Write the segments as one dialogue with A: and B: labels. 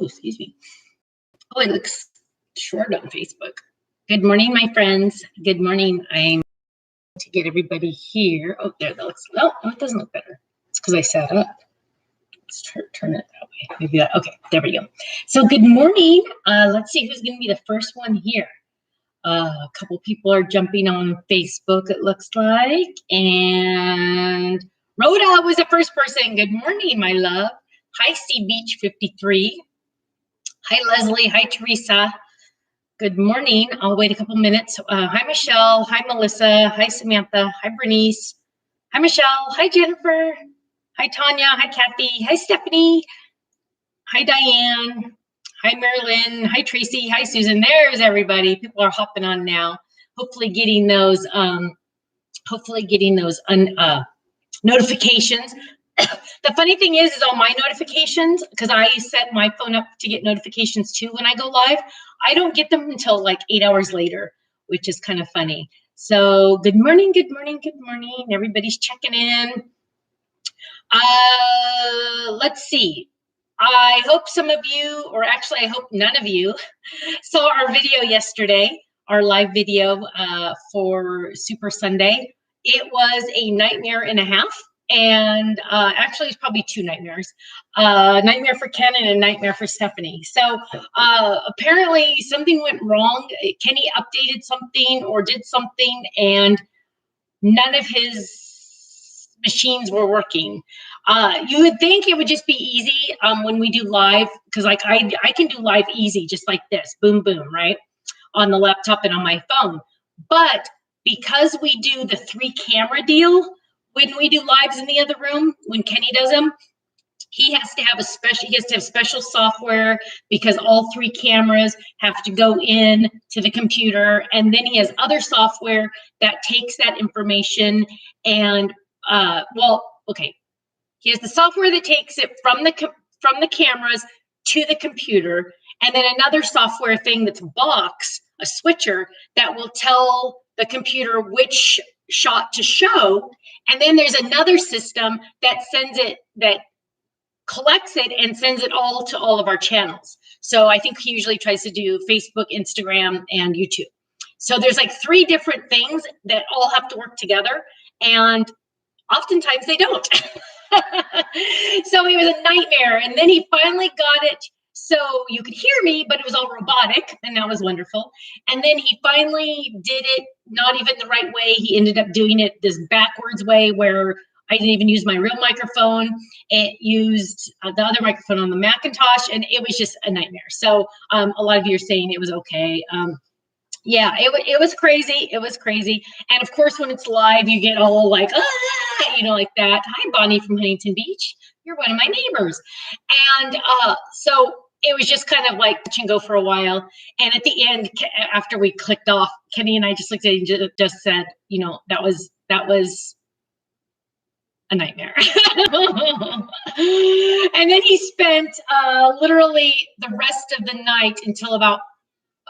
A: Oh, excuse me. Oh, it looks short on Facebook. Good morning, my friends. Good morning. I'm to get everybody here. Oh, there that looks. No, it doesn't look better. It's because I sat up. Let's turn it that way. Maybe that. Okay, there we go. So good morning. Let's see who's going to be the first one here. A couple people are jumping on Facebook, it looks like. And Rhoda was the first person. Good morning, my love. Hi, Sea Beach 53. Hi, Leslie. Hi, Teresa. Good morning. I'll wait a couple minutes. Hi, Michelle. Hi, Melissa. Hi, Samantha. Hi, Bernice. Hi, Michelle. Hi, Jennifer. Hi, Tanya. Hi, Kathy. Hi, Stephanie. Hi, Diane. Hi, Marilyn. Hi, Tracy. Hi, Susan. There's everybody. People are hopping on now. Hopefully getting those notifications. The funny thing is all my notifications, because I set my phone up to get notifications too when I go live, I don't get them until like 8 hours later, which is kind of funny. So good morning, good morning, good morning. Everybody's checking in. Let's see. I hope some of you, or actually I hope none of you, saw our video yesterday, our live video for Super Sunday. It was a nightmare and a half. And actually, it's probably two nightmares. Nightmare for Ken and a nightmare for Stephanie. So apparently something went wrong. Kenny updated something or did something, and none of his machines were working. You would think it would just be easy when we do live, because like I can do live easy, just like this, boom, boom, right? On the laptop and on my phone. But because we do the 3-camera deal, when we do lives in the other room, when Kenny does them, he has to have special software, because all 3 cameras have to go in to the computer, and then he has other software that takes that information and he has the software that takes it from the cameras to the computer, and then another software thing that's a box, a switcher, that will tell the computer which shot to show. And then there's another system that collects it and sends it all to all of our channels. So I think he usually tries to do Facebook, Instagram, and YouTube. So there's like 3 different things that all have to work together, and oftentimes they don't. So it was a nightmare. And then he finally got it so you could hear me, but it was all robotic, and that was wonderful. And then he finally did it not even the right way. He ended up doing it this backwards way, where I didn't even use my real microphone. It used the other microphone on the Macintosh, and it was just a nightmare. So a lot of you are saying it was okay. Yeah, it was crazy. It was crazy. And of course, when it's live, you get all like, like that. Hi, Bonnie from Huntington Beach. You're one of my neighbors. And so it was just kind of like touch and go for a while. And at the end, after we clicked off, Kenny and I just looked at it and just said, that was a nightmare. And then he spent literally the rest of the night until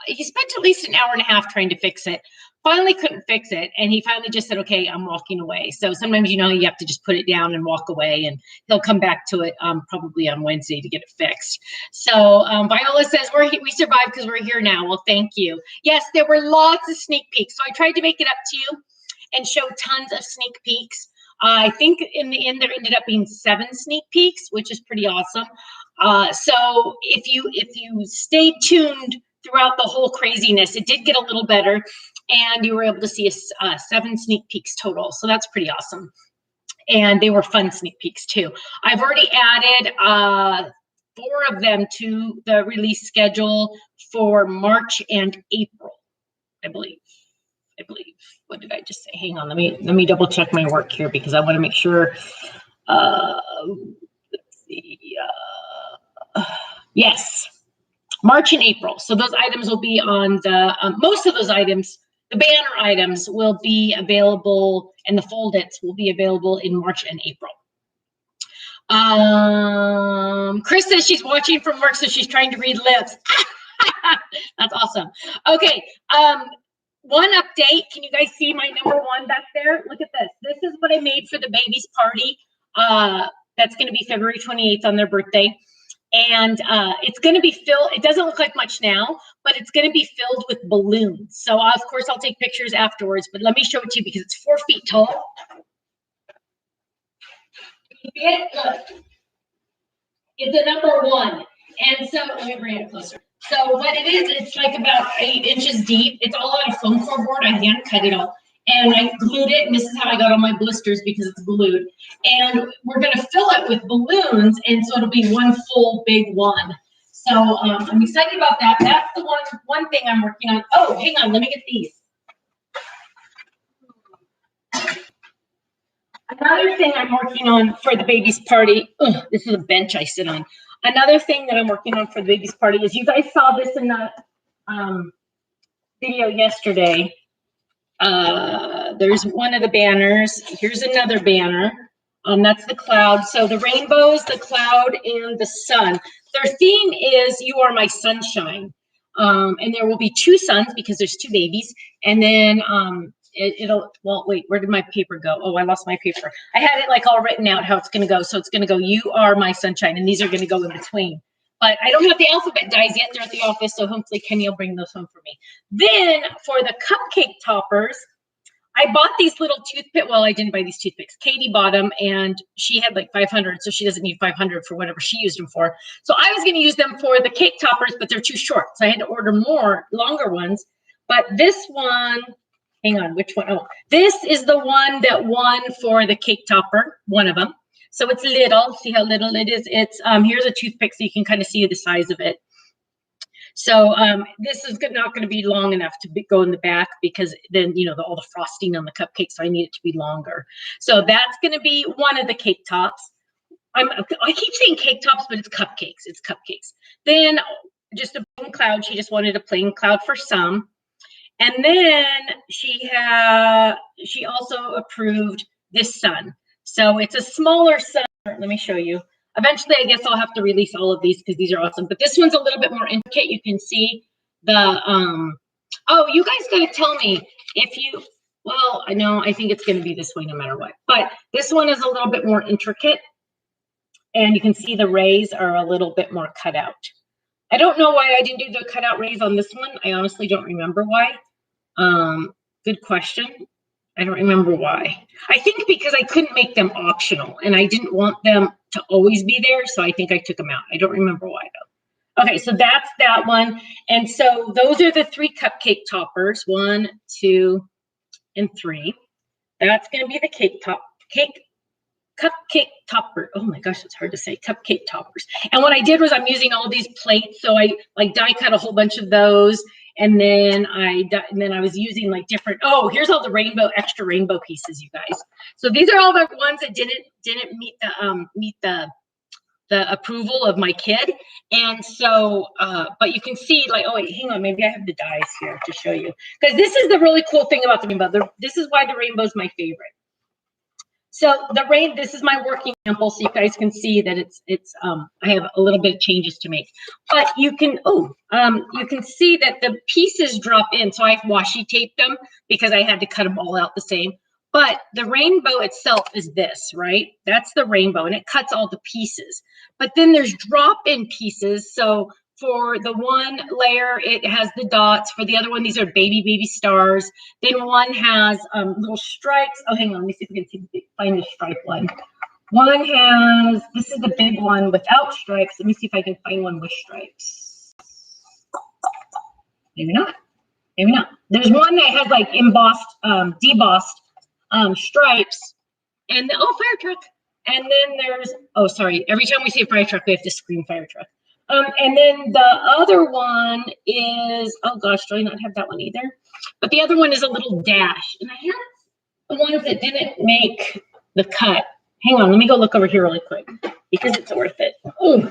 A: he spent at least an hour and a half trying to fix it. Finally couldn't fix it, and he finally just said, okay, I'm walking away. So sometimes you have to just put it down and walk away, and he'll come back to it probably on Wednesday to get it fixed. So Viola says we survived because we're here now. Well, thank you. Yes, there were lots of sneak peeks, so I tried to make it up to you and show tons of sneak peeks. I think in the end there ended up being 7 sneak peeks, which is pretty awesome. So if you stayed tuned throughout the whole craziness, it did get a little better, and you were able to see 7 sneak peeks total. So that's pretty awesome. And they were fun sneak peeks too. I've already added 4 of them to the release schedule for March and April, I believe. What did I just say? Hang on, let me double check my work here, because I want to make sure. Let's see. Yes, March and April. So those items will be on the most of those items. The banner items will be available, and the fold-its will be available in March and April. Chris says she's watching from work, so she's trying to read lips. That's awesome. Okay. One update. Can you guys see my number 1 back there? Look at this. This is what I made for the baby's party. That's going to be February 28th on their birthday. And it's going to be filled. It doesn't look like much now, but it's going to be filled with balloons. So of course I'll take pictures afterwards, but let me show it to you because it's 4 feet tall. It's a number 1. And so let me bring it closer. So what it is, it's like about 8 inches deep. It's all on a foam core board. I hand cut it all. And I glued it, and this is how I got all my blisters because it's glued. And we're going to fill it with balloons, and so it'll be one full big one. So I'm excited about that. That's the one thing I'm working on. Oh, hang on, let me get these. Another thing I'm working on for the baby's party. This is a bench I sit on. Another thing that I'm working on for the baby's party is, you guys saw this in the video yesterday. There's one of the banners. Here's another banner. That's the cloud. So the rainbows, the cloud, and the sun. Their theme is "You Are My Sunshine." And there will be 2 suns because there's 2 babies. And then well, wait, where did my paper go? Oh, I lost my paper. I had it like all written out how it's going to go. So it's going to go, "You Are My Sunshine." And these are going to go in between. But I don't have the alphabet dies yet. They're at the office, so hopefully Kenny will bring those home for me. Then for the cupcake toppers, I bought these little toothpicks. Well, I didn't buy these toothpicks. Katie bought them, and she had like 500, so she doesn't need 500 for whatever she used them for. So I was going to use them for the cake toppers, but they're too short. So I had to order more longer ones. But this one, hang on, which one? Oh, this is the one that won for the cake topper, one of them. So it's little. See how little it is? It's here's a toothpick so you can kind of see the size of it. So this is not going to be long enough to go in the back because then, you know, all the frosting on the cupcake, so I need it to be longer. So that's going to be one of the cake tops. I keep saying cake tops, but it's cupcakes. It's cupcakes. Then just a plain cloud. She just wanted a plain cloud for some. And then she also approved this sun. So it's a smaller sun. Let me show you. Eventually, I guess I'll have to release all of these because these are awesome. But this one's a little bit more intricate. You can see the, oh, you guys got to tell me if you, well, I know, I think it's going to be this way no matter what. But this one is a little bit more intricate. And you can see the rays are a little bit more cut out. I don't know why I didn't do the cutout rays on this one. I honestly don't remember why. Good question. I don't remember why. I think because I couldn't make them optional and I didn't want them to always be there. So I think I took them out. I don't remember why though. Okay, so that's that one. And so those are the 3 cupcake toppers, 1, 2, and 3. That's going to be the cupcake topper. Oh my gosh, it's hard to say. Cupcake toppers. And what I did was I'm using all these plates. So I like die cut a whole bunch of those. And then I was using like different, oh, here's all the extra rainbow pieces, you guys. So these are all the ones that didn't meet the approval of my kid. And so, but you can see like, oh wait, hang on, maybe I have the dies here to show you. Because this is the really cool thing about the rainbow. This is why the rainbow is my favorite. So this is my working sample, so you guys can see that I have a little bit of changes to make. But you can see that the pieces drop in. So I washi taped them because I had to cut them all out the same. But the rainbow itself is this, right? That's the rainbow, and it cuts all the pieces. But then there's drop-in pieces. So for the one layer, it has the dots. For the other one, these are baby stars. Then one has little stripes. Oh, hang on. Let me see if we can find the stripe one. One has, this is the big one without stripes. Let me see if I can find one with stripes. Maybe not. Maybe not. There's one that has like embossed, debossed stripes. And fire truck. And then there's, oh, sorry. Every time we see a fire truck, we have to scream fire truck. And then the other one is, oh gosh, do I not have that one either? But the other one is a little dash. And I have the ones that didn't make the cut. Hang on, let me go look over here really quick because it's worth it. Oh,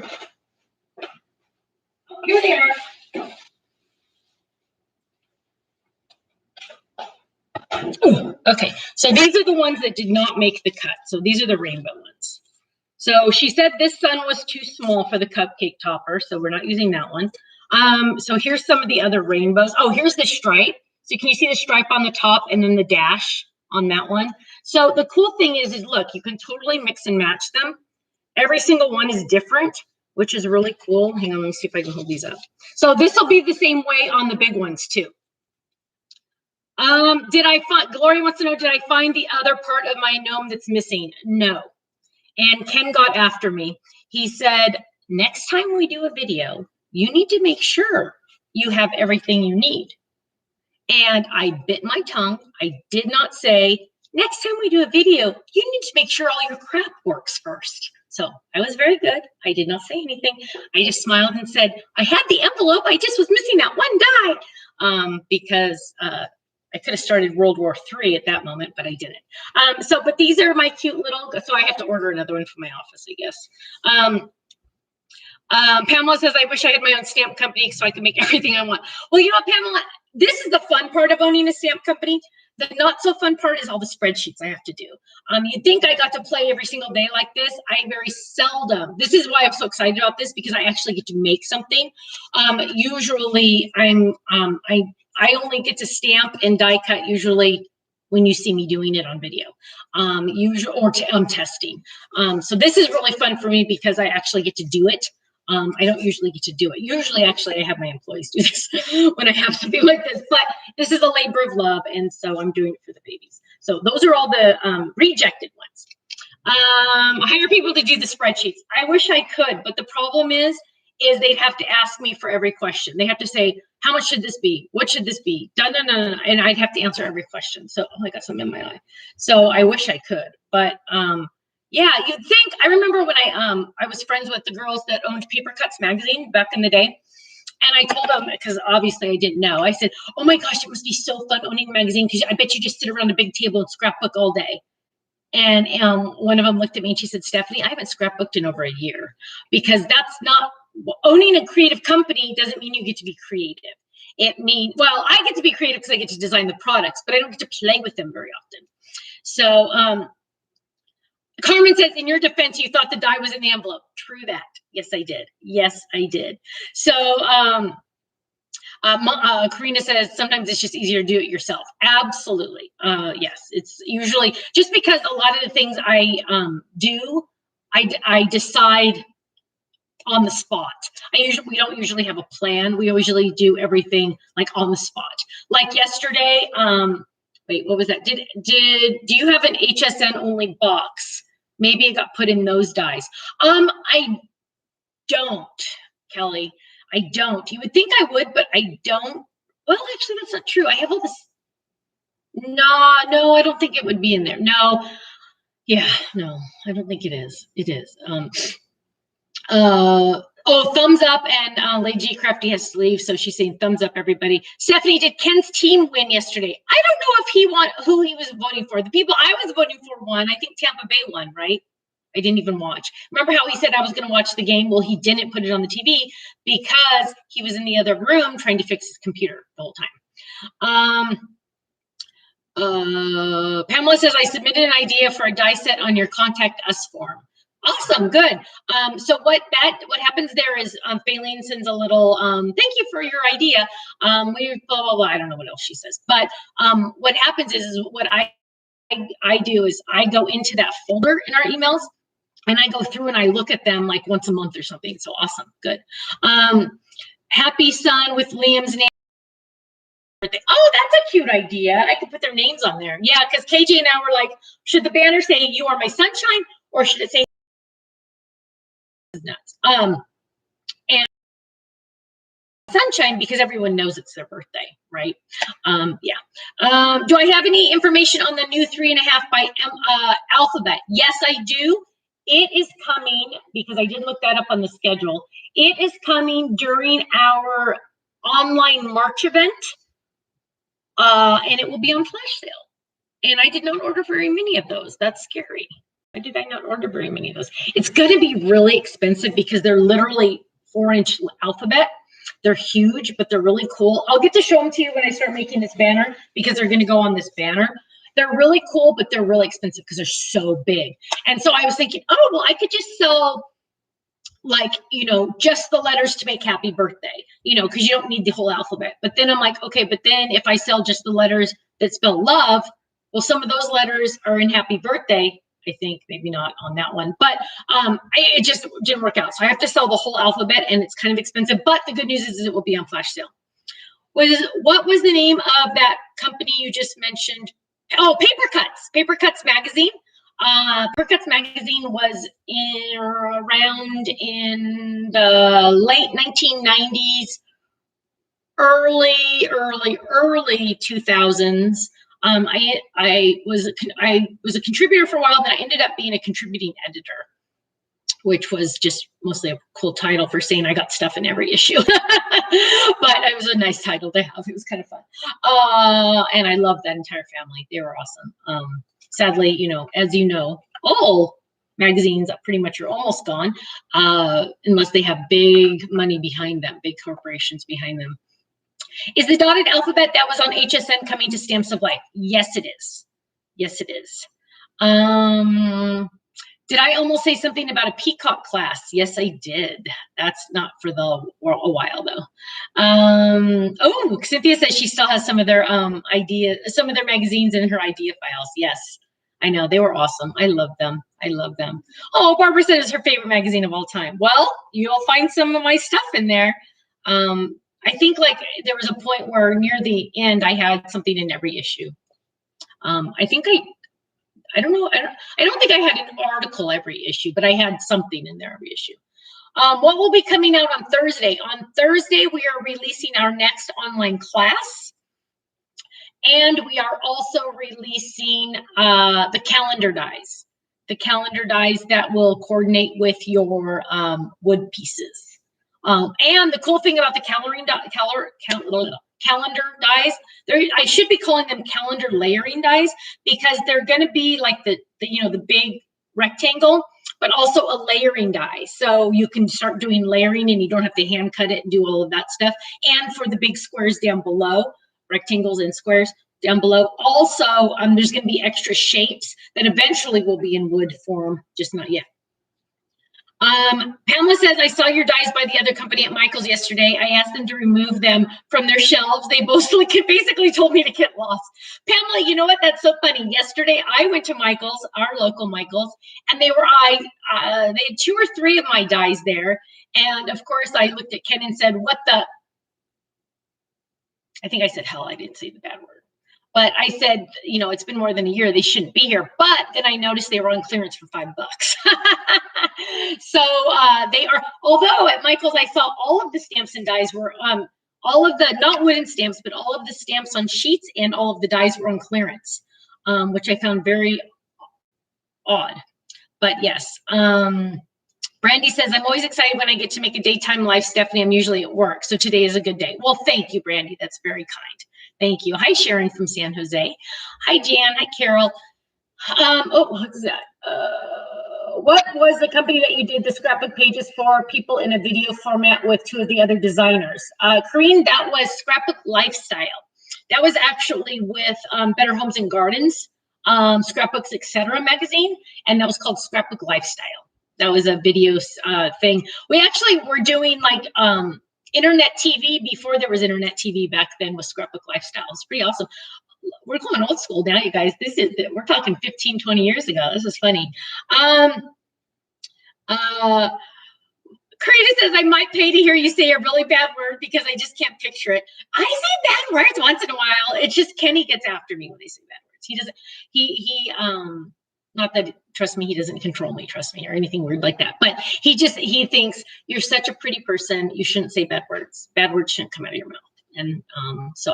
A: here they are. Ooh, okay, so these are the ones that did not make the cut. So these are the rainbow ones. So she said this sun was too small for the cupcake topper, so we're not using that one. So here's some of the other rainbows. Oh, here's the stripe. So can you see the stripe on the top and then the dash on that one? So the cool thing is look, you can totally mix and match them. Every single one is different. which is really cool. Hang on, let me see if I can hold these up. So this will be the same way on the big ones too. Did I find, Gloria wants to know, did I find the other part of my gnome that's missing? No. And Ken got after me. He said, next time we do a video, you need to make sure you have everything you need. And I bit my tongue. I did not say, next time we do a video, you need to make sure all your crap works first. So I was very good. I did not say anything. I just smiled and said, I had the envelope. I just was missing that one die. Because I could have started World War III at that moment, but I didn't. But these are my cute little, so I have to order another one from my office, I guess. Pamela says, I wish I had my own stamp company so I could make everything I want. Well, you know what, Pamela, this is the fun part of owning a stamp company. The not so fun part is all the spreadsheets I have to do. You'd think I got to play every single day like this. I very seldom. This is why I'm so excited about this, because I actually get to make something. Usually I only get to stamp and die cut usually when you see me doing it on video, usually, or testing. So this is really fun for me because I actually get to do it. I don't usually get to do it. Usually, actually, I have my employees do this when I have something like this, but this is a labor of love, and so I'm doing it for the babies. So those are all the rejected ones. Hire people to do the spreadsheets. I wish I could, but the problem is they'd have to ask me for every question. They have to say, how much should this be? What should this be? And I'd have to answer every question. So, oh, I got something in my eye. So I wish I could, but yeah, you'd think. I remember when I was friends with the girls that owned Paper Cuts magazine back in the day, and I told them, because obviously I didn't know. I said, "Oh my gosh, it must be so fun owning a magazine because I bet you just sit around a big table and scrapbook all day." And one of them looked at me and she said, "Stephanie, I haven't scrapbooked in over a year because that's not owning a creative company. Doesn't mean you get to be creative. It means, well, I get to be creative because I get to design the products, but I don't get to play with them very often." So. Carmen says, in your defense, you thought the die was in the envelope. True that. Yes, I did. Yes, I did. So Karina says, sometimes it's just easier to do it yourself. Absolutely. Yes, it's usually just because a lot of the things I do, I decide on the spot. We don't usually have a plan. We usually do everything like on the spot. Like yesterday, wait, what was that? Do you have an HSN only box? Maybe it got put in those dies. I don't, Kelly. I don't. You would think I would, but I don't. Well, actually, that's not true. I have all this. No, I don't think it would be in there. No. Yeah, no, I don't think it is. It is. Oh, thumbs up, and Lady G Crafty has to leave, so she's saying thumbs up, everybody. Stephanie, did Ken's team win yesterday? I don't know if he won, who he was voting for. The people I was voting for won. I think Tampa Bay won, right? I didn't even watch. Remember how he said I was going to watch the game? Well, he didn't put it on the TV because he was in the other room trying to fix his computer the whole time. Pamela says, I submitted an idea for a die set on your contact us form. Awesome, good. So what happens there is Faylene sends a little thank you for your idea. We blah blah blah. I don't know what else she says, but what happens is what I do is I go into that folder in our emails and I go through and I look at them like once a month or something. So awesome, good. Happy Son with Liam's name. Oh, that's a cute idea. I could put their names on there. Yeah, because KJ and I were like, should the banner say "You are my sunshine" or should it say nuts? And sunshine because everyone knows it's their birthday, right? Yeah. Do I have any information on the new 3.5 by alphabet? Yes, I do. It is coming because I did look that up on the schedule. It is coming during our online March event, and it will be on flash sale. And I did not order very many of those. That's scary. Why did I not order very many of those? It's going to be really expensive because they're literally 4-inch alphabet. They're huge, but they're really cool. I'll get to show them to you when I start making this banner because they're going to go on this banner. They're really cool, but they're really expensive because they're so big. And so I was thinking, oh, well, I could just sell like, just the letters to make happy birthday, because you don't need the whole alphabet. But then I'm like, okay, but then if I sell just the letters that spell love, well, some of those letters are in happy birthday. I think maybe not on that one, but it just didn't work out. So I have to sell the whole alphabet, and it's kind of expensive. But the good news is it will be on flash sale. What was the name of that company you just mentioned? Oh, Paper Cuts. Paper Cuts magazine. Paper Cuts magazine was around in the late 1990s, early 2000s. I was a contributor for a while, then I ended up being a contributing editor, which was just mostly a cool title for saying I got stuff in every issue. But it was a nice title to have. It was kind of fun. And I loved that entire family. They were awesome. Sadly, you know, as you know, all magazines pretty much are almost gone, unless they have big money behind them, big corporations behind them. Is the dotted alphabet that was on HSN coming to Stamps of Life? Yes, it is. Yes, it is. Did I almost say something about a peacock class? Yes, I did. That's not for a while though. Oh, Cynthia says she still has some of their some of their magazines in her idea files. Yes, I know, they were awesome. I love them. I love them. Oh, Barbara said it's her favorite magazine of all time. Well, you'll find some of my stuff in there. I think like there was a point where near the end I had something in every issue. I don't know. I don't think I had an article every issue, but I had something in there every issue. What will be coming out on Thursday? On Thursday, we are releasing our next online class. And we are also releasing the calendar dies. The calendar dies that will coordinate with your wood pieces. And the cool thing about the calendar dies, I should be calling them calendar layering dies, because they're going to be like the big rectangle, but also a layering die. So you can start doing layering and you don't have to hand cut it and do all of that stuff. And for the big squares down below, rectangles and squares down below. Also, there's going to be extra shapes that eventually will be in wood form, just not yet. Pamela says, I saw your dies by the other company at Michael's yesterday. I asked them to remove them from their shelves. They basically told me to get lost. Pamela, you know what? That's so funny. Yesterday, I went to Michael's, our local Michael's, and they had 2 or 3 of my dies there. And of course, I looked at Ken and said, what the? I think I said hell. I didn't say the bad word. But I said, you know, it's been more than a year. They shouldn't be here. But then I noticed they were on clearance for $5. So they are, although at Michael's, I saw all of the stamps and dies were, all of the, not wooden stamps, but all of the stamps on sheets and all of the dies were on clearance, which I found very odd. But yes. Brandy says, I'm always excited when I get to make a daytime live, Stephanie. I'm usually at work. So today is a good day. Well, thank you, Brandy. That's very kind. Thank you. Hi, Sharon from San Jose. Hi, Jan. Hi, Carol. What's that? What was the company that you did the scrapbook pages for people in a video format with 2 of the other designers? Karine, that was Scrapbook Lifestyle. That was actually with Better Homes and Gardens, Scrapbooks, Etc. magazine, and that was called Scrapbook Lifestyle. That was a video thing. We actually were doing like internet TV before there was internet TV back then with Scrapbook Lifestyle. It's pretty awesome. We're going old school now, you guys. We're talking 15, 20 years ago. This is funny. Karina says, I might pay to hear you say a really bad word because I just can't picture it. I say bad words once in a while. It's just Kenny gets after me when I say bad words. He doesn't, not that, trust me, he doesn't control me, trust me, or anything weird like that. But he thinks you're such a pretty person. You shouldn't say bad words. Bad words shouldn't come out of your mouth. And so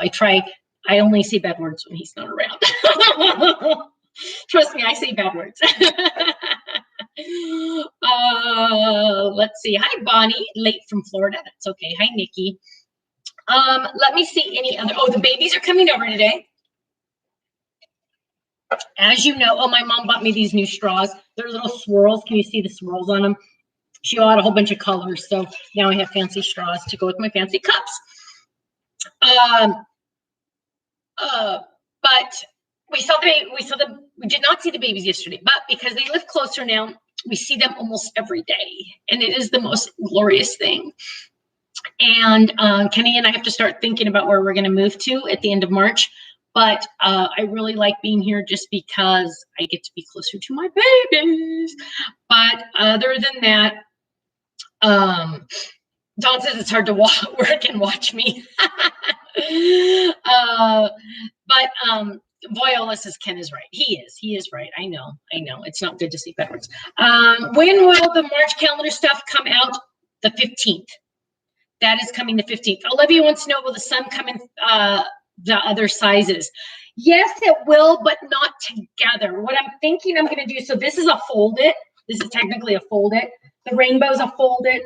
A: I only say bad words when he's not around. Trust me, I say bad words. Let's see. Hi, Bonnie, late from Florida. That's okay. Hi, Nikki. Let me see any other. Oh, the babies are coming over today. As you know, my mom bought me these new straws. They're little swirls. Can you see the swirls on them? She bought a whole bunch of colors. So now I have fancy straws to go with my fancy cups. But we did not see the babies yesterday, but because they live closer now, we see them almost every day. And it is the most glorious thing. And Kenny and I have to start thinking about where we're going to move to at the end of March. but I really like being here just because I get to be closer to my babies. But other than that, Dawn says it's hard to work and watch me. But Viola says Ken is right. He is right. I know. It's not good to see veterans. When will the March calendar stuff come out? The 15th. That is coming the 15th. Olivia wants to know, will the sun come in the other sizes? Yes, it will, but not together. What I'm thinking I'm going to do, so this is a fold it. This is technically a fold it. The rainbow is a fold it.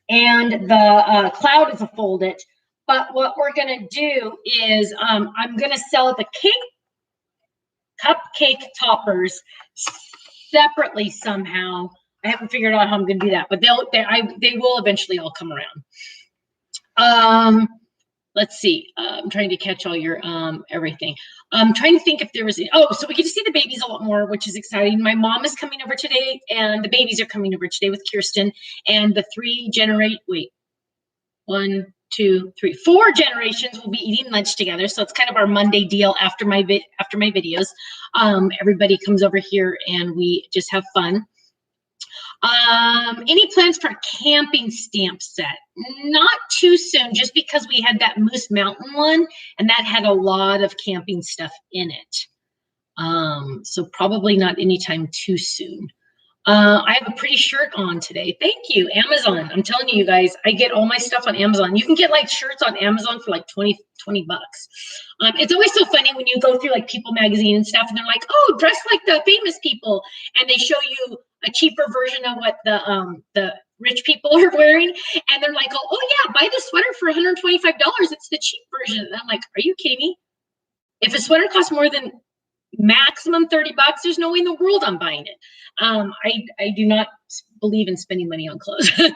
A: And the cloud is a fold it. But what we're going to do is I'm going to sell the cupcake toppers separately somehow. I haven't figured out how I'm going to do that, but they will eventually all come around. Let's see. I'm trying to catch all your everything. I'm trying to think if there was so we get to see the babies a lot more, which is exciting. My mom is coming over today, and the babies are coming over today with Kirsten, and the 4 generations will be eating lunch together. So it's kind of our Monday deal after my videos. Everybody comes over here and we just have fun. Any plans for a camping stamp set? Not too soon, just because we had that Moose Mountain one, and that had a lot of camping stuff in it. So probably not anytime too soon. I have a pretty shirt on today. Thank you, Amazon. I'm telling you guys, I get all my stuff on Amazon. You can get like shirts on Amazon for like 20 bucks. It's always so funny when you go through like People magazine and stuff, and they're like, oh, dress like the famous people, and they show you a cheaper version of what the rich people are wearing, and they're like, oh yeah, buy the sweater for $125. It's the cheap version. And I'm like, are you kidding me? If a sweater costs more than maximum 30 bucks, there's no way in the world I'm buying it. I do not believe in spending money on clothes. I'd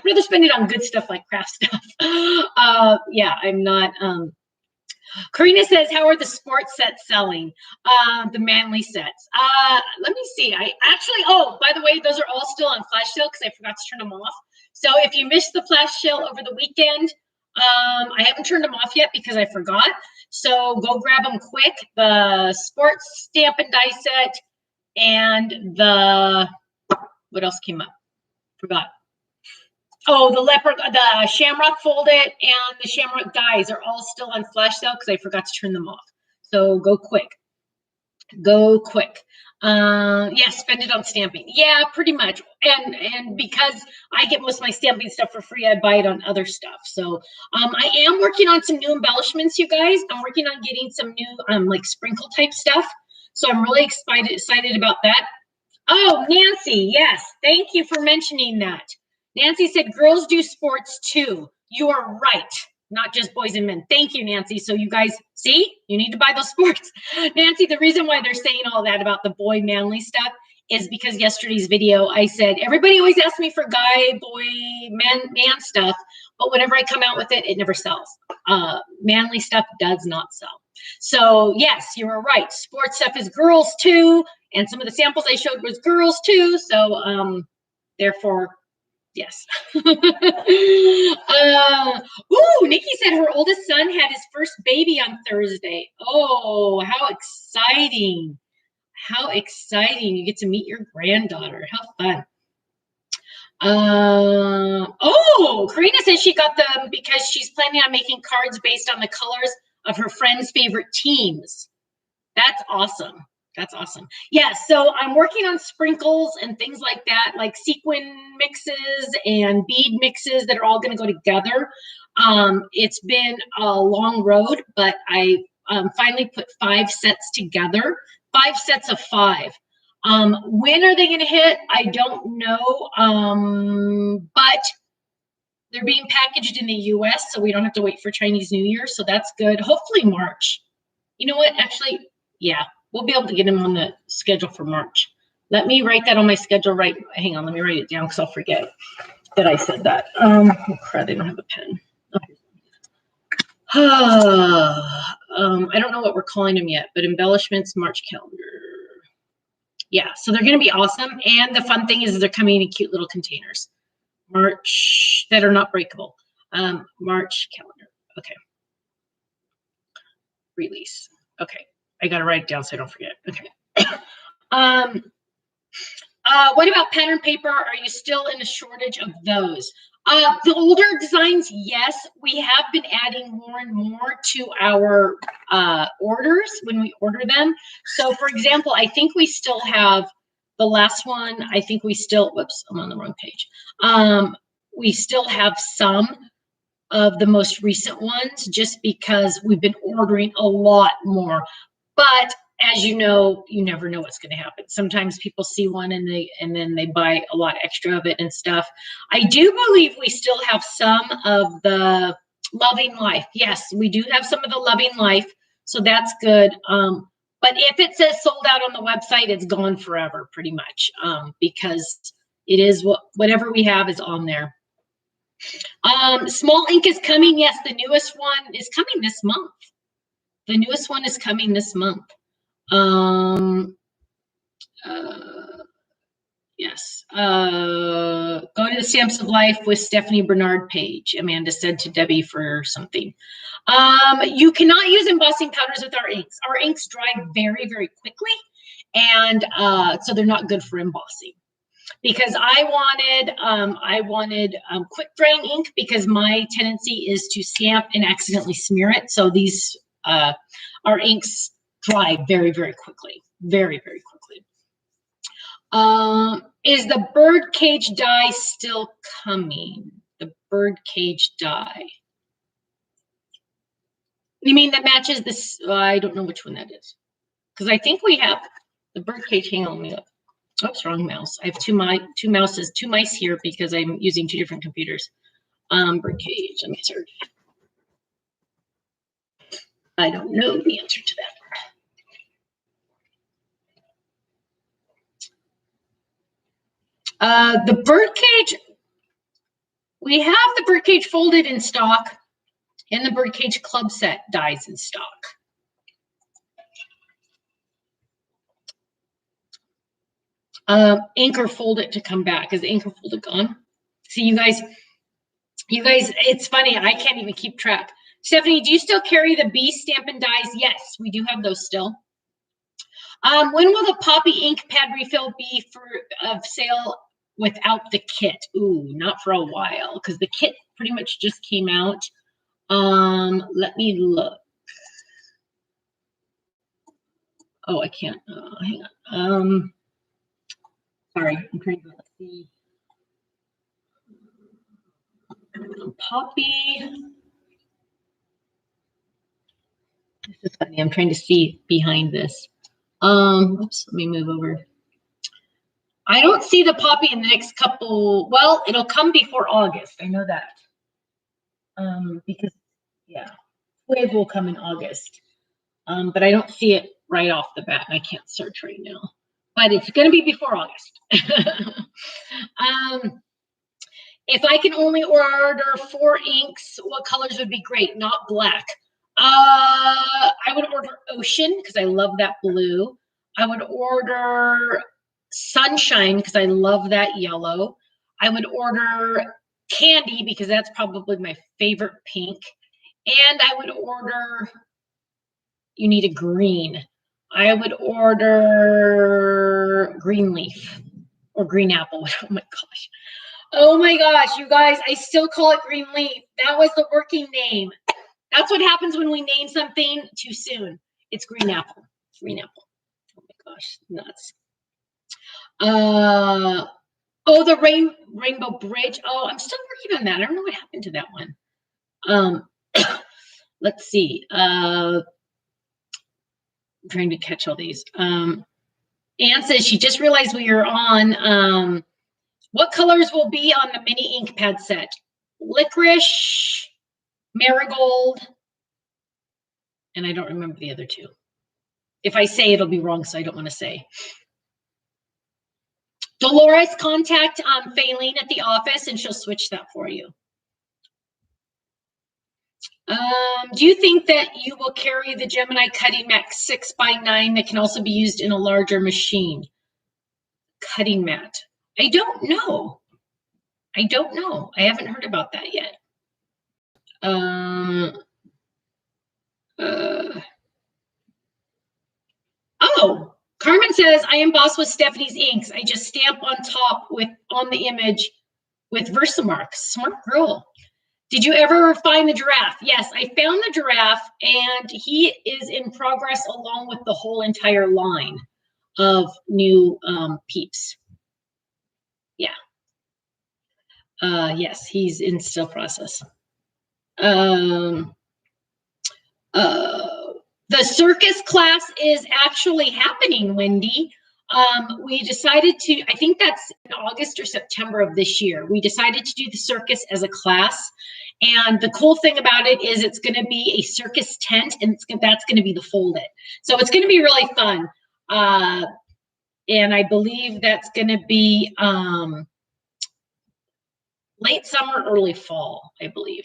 A: rather spend it on good stuff like craft stuff. Yeah, I'm not. Karina says, how are the sports sets selling? The manly sets. Let me see. By the way, those are all still on flash sale because I forgot to turn them off. So if you missed the flash sale over the weekend, I haven't turned them off yet because I forgot. So go grab them quick. The sports stamp and die set and what else came up? Forgot. Oh, the Shamrock Folded and the Shamrock Dies are all still on flash sale because I forgot to turn them off. So go quick. Go quick. Yeah, spend it on stamping. Yeah, pretty much. And because I get most of my stamping stuff for free, I buy it on other stuff. So I am working on some new embellishments, you guys. I'm working on getting some new like sprinkle type stuff. So I'm really excited about that. Oh, Nancy, yes. Thank you for mentioning that. Nancy said girls do sports too. You are right. Not just boys and men. Thank you, Nancy. So you guys see, you need to buy those sports. Nancy, the reason why they're saying all that about the boy manly stuff is because yesterday's video, I said, everybody always asks me for guy, boy, man stuff. But whenever I come out with it, it never sells. Manly stuff does not sell. So yes, you were right. Sports stuff is girls too. And some of the samples I showed was girls too. So therefore, yes. Ooh, Nikki said her oldest son had his first baby on Thursday. Oh, how exciting. How exciting. You get to meet your granddaughter. How fun. Oh, Karina says she got them because she's planning on making cards based on the colors of her friends' favorite teams. That's awesome. That's awesome. Yeah, so I'm working on sprinkles and things like that, like sequin mixes and bead mixes that are all going to go together. It's been a long road, but I finally put 5 sets together, 5 sets of 5. When are they going to hit? I don't know, but they're being packaged in the US, so we don't have to wait for Chinese New Year, so that's good. Hopefully March. You know what? Actually, yeah. We'll be able to get him on the schedule for March. Let me write that on my schedule hang on, let me write it down because I'll forget that I said that. Oh crap, I don't have a pen. Okay. I don't know what we're calling them yet, but embellishments, March calendar. Yeah, so they're gonna be awesome. And the fun thing is they're coming in cute little containers. March, that are not breakable. March calendar, okay. release. Okay, I gotta write it down so I don't forget. Okay. What about pattern paper? Are you still in a shortage of those? The older designs, yes, we have been adding more and more to our orders when we order them. So for example, I think we still have the last one. I think we still, whoops, I'm on the wrong page. We still have some of the most recent ones just because we've been ordering a lot more. But as you know, you never know what's going to happen. Sometimes people see one and then they buy a lot extra of it and stuff. I do believe we still have some of the Loving Life. Yes, we do have some of the Loving Life, so that's good. But if it says sold out on the website, it's gone forever, pretty much, because it is whatever we have is on there. Small ink is coming. Yes, the newest one is coming this month. The newest one is coming this month. Yes. Go to the Stamps of Life with Stephanie Bernard page. Amanda said to Debbie for something. You cannot use embossing powders with our inks. Our inks dry very, very quickly, and so they're not good for embossing. Because I wanted quick drying ink because my tendency is to stamp and accidentally smear it. So these our inks dry very, very quickly, very, very quickly. Is the bird cage die still coming? The bird cage die. You mean that matches this? I don't know which one that is, because I think we have the bird cage. Hang on, let me look. Oops, wrong mouse. I have two mice here because I'm using two different computers. Bird cage. Let me search. I don't know the answer to that. The bird cage. We have the bird cage folded in stock, and the bird cage club set dies in stock. Ink or fold it to come back. Is the ink or fold it gone? See, you guys, it's funny. I can't even keep track. Stephanie, do you still carry the B Stampin' Dies? Yes, we do have those still. When will the Poppy ink pad refill be for sale without the kit? Ooh, not for a while, because the kit pretty much just came out. Let me look. Oh, I can't. Hang on. Sorry, I'm trying to see. Poppy. This is funny. I'm trying to see behind this. Oops, let me move over. I don't see the Poppy in the next couple. Well, it'll come before August. I know that. Because yeah, wave will come in August. But I don't see it right off the bat, and I can't search right now. But it's going to be before August. If I can only order 4 inks, what colors would be great? Not black. I would order Ocean because I love that blue. I would order Sunshine because I love that yellow. I would order Candy because that's probably my favorite pink. And I would order, you need a green. I would order Green Leaf or Green Apple. Oh my gosh. Oh my gosh, you guys, I still call it Green Leaf. That was the working name. That's what happens when we name something too soon. It's Green Apple. Green Apple. Oh my gosh, nuts. Oh, the Rainbow Bridge. Oh, I'm still working on that. I don't know what happened to that one. Let's see. I'm trying to catch all these. Anne says she just realized we are on. What colors will be on the mini ink pad set? Licorice, marigold, and I don't remember the other two. If I say it'll be wrong, so I don't want to say. Dolores, contact Faylene at the office and she'll switch that for you. Do you think that you will carry the Gemini Cutting Mat 6x9 that can also be used in a larger machine? Cutting mat. I don't know. I don't know. I haven't heard about that yet. says, I emboss with Stephanie's inks. I just stamp on top on the image with Versamark. Smart girl. Did you ever find the giraffe? Yes, I found the giraffe, and he is in progress along with the whole entire line of new peeps. Yeah. Yes, he's in still process. The circus class is actually happening, Wendy. We decided to, I think that's in August or September of this year, we decided to do the circus as a class. And the cool thing about it is it's going to be a circus tent, and that's going to be the Fold It. So it's going to be really fun. And I believe that's going to be late summer, early fall, I believe.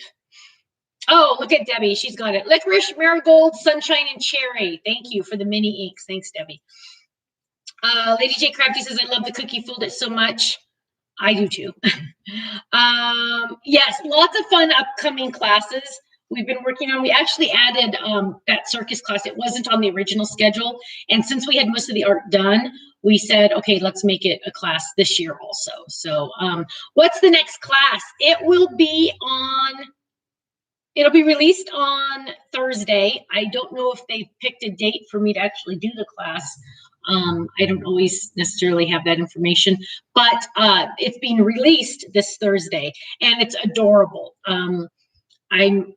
A: Oh, look at Debbie. She's got it. Licorice, marigold, sunshine, and cherry. Thank you for the mini inks. Thanks, Debbie. Lady J. Crafty says, I love the cookie Fold It so much. I do too. Yes, lots of fun upcoming classes we've been working on. We actually added that circus class. It wasn't on the original schedule. And since we had most of the art done, we said, okay, let's make it a class this year also. So what's the next class? It'll be released on Thursday. I don't know if they've picked a date for me to actually do the class. I don't always necessarily have that information, but it's being released this Thursday, and it's adorable. I'm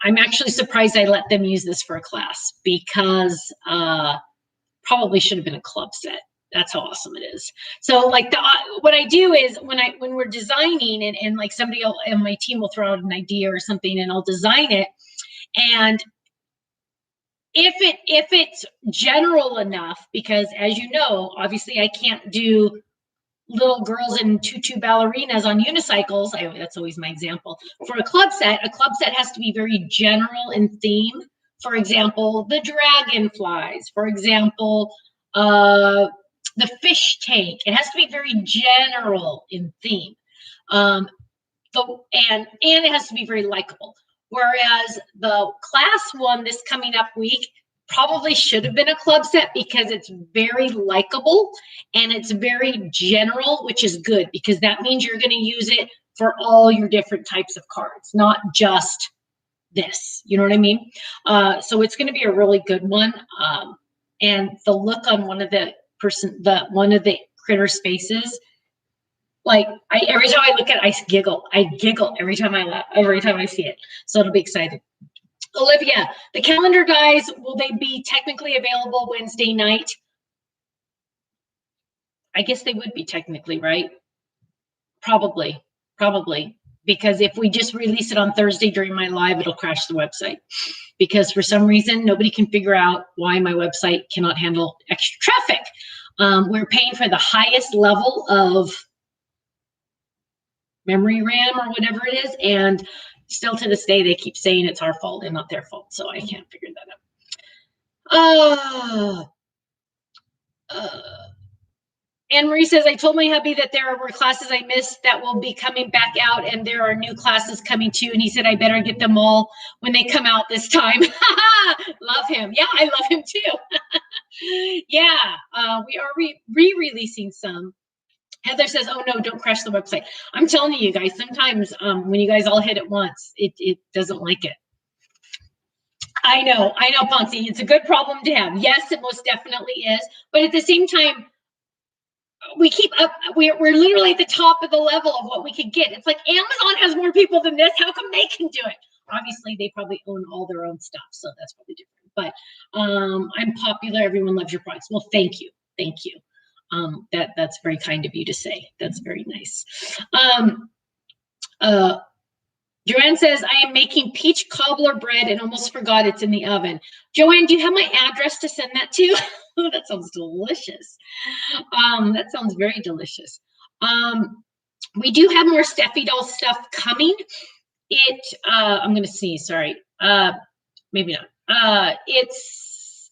A: actually surprised I let them use this for a class, because probably should have been a club set. That's how awesome it is. So like what I do is when we're designing, and like somebody on my team will throw out an idea or something, and I'll design it. And if it's general enough, because as you know, obviously I can't do little girls in tutu ballerinas on unicycles. That's always my example. For a club set has to be very general in theme. For example, the dragonflies. For example, the fish tank. It has to be very general in theme. And it has to be very likable. Whereas the class one this coming up week probably should have been a club set, because it's very likable and it's very general, which is good, because that means you're going to use it for all your different types of cards, not just this. You know what I mean? So it's going to be a really good one. And the look on one of the critter spaces, like every time I look at it, I giggle every time I see it. So it'll be exciting. Olivia, the calendar guys, will they be technically available Wednesday night? I guess they would be technically, right? Probably, because if we just release it on Thursday during my live, it'll crash the website, because for some reason nobody can figure out why my website cannot handle extra traffic. We're paying for the highest level of memory RAM or whatever it is, and still to this day they keep saying it's our fault and not their fault. So I can't figure that out. Anne Marie says, I told my hubby that there were classes I missed that will be coming back out, and there are new classes coming too, and he said I better get them all when they come out this time. Love him. Yeah, I love him too. Yeah, we are re-releasing some. Heather says, oh no, don't crash the website. I'm telling you guys, sometimes when you guys all hit at once, it doesn't like it. I know, Ponzi. It's a good problem to have. Yes, it most definitely is. But at the same time, we keep up. We're literally at the top of the level of what we could get. It's like Amazon has more people than this. How come they can do it? Obviously, they probably own all their own stuff, so that's probably different. But I'm popular. Everyone loves your products. Well, thank you. That's very kind of you to say. That's very nice. Joanne says, I am making peach cobbler bread and almost forgot it's in the oven. Joanne, do you have my address to send that to? Oh, that sounds delicious. That sounds very delicious. We do have more Steffi doll stuff coming. I'm going to see, sorry. Maybe not. It's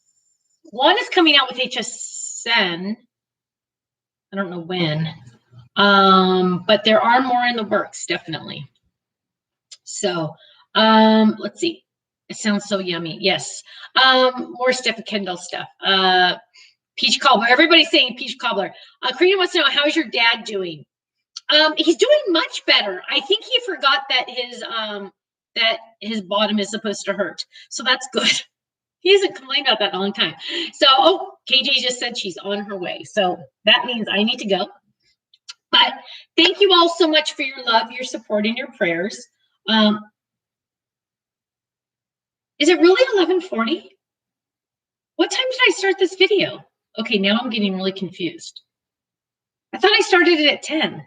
A: one is coming out with HSN. I don't know when, but there are more in the works, definitely. So let's see. It sounds so yummy. Yes. More Steffi Kendall stuff. Peach cobbler. Everybody's saying peach cobbler. Karina wants to know, how's your dad doing? He's doing much better. I think he forgot that his bottom is supposed to hurt. So that's good. He hasn't complained about that in a long time. So, oh, KJ just said she's on her way. So that means I need to go. But thank you all so much for your love, your support, and your prayers. Is it really 11:40? What time did I start this video? Okay, now I'm getting really confused. I thought I started it at 10.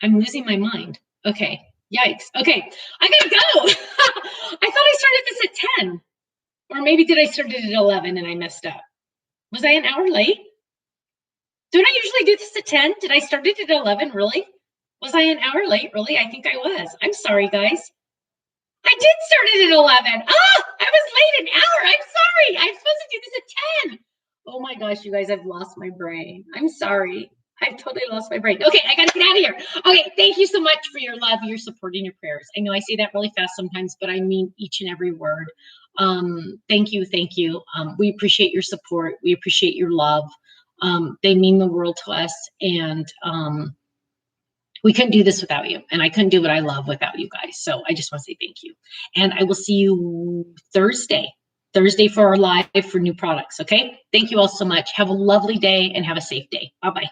A: I'm losing my mind. Okay, yikes. Okay, I gotta go. I thought I started this at 10. Or maybe did I start it at 11 and I messed up? Was I an hour late? Don't I usually do this at 10? Did I start it at 11, really? Was I an hour late, really? I think I was. I'm sorry, guys. I did start it at 11. Ah, I was late an hour. I'm sorry. I'm supposed to do this at 10. Oh my gosh, you guys, I've lost my brain. I'm sorry. I've totally lost my brain. Okay, I gotta get out of here. Okay, thank you so much for your love, your support, and your prayers. I know I say that really fast sometimes, but I mean each and every word. Thank you, thank you. We appreciate your support. We appreciate your love. They mean the world to us, and we couldn't do this without you, and I couldn't do what I love without you guys. So I just want to say thank you, and I will see you Thursday for our live for new products. Okay, thank you all so much. Have a lovely day and have a safe day. Bye bye.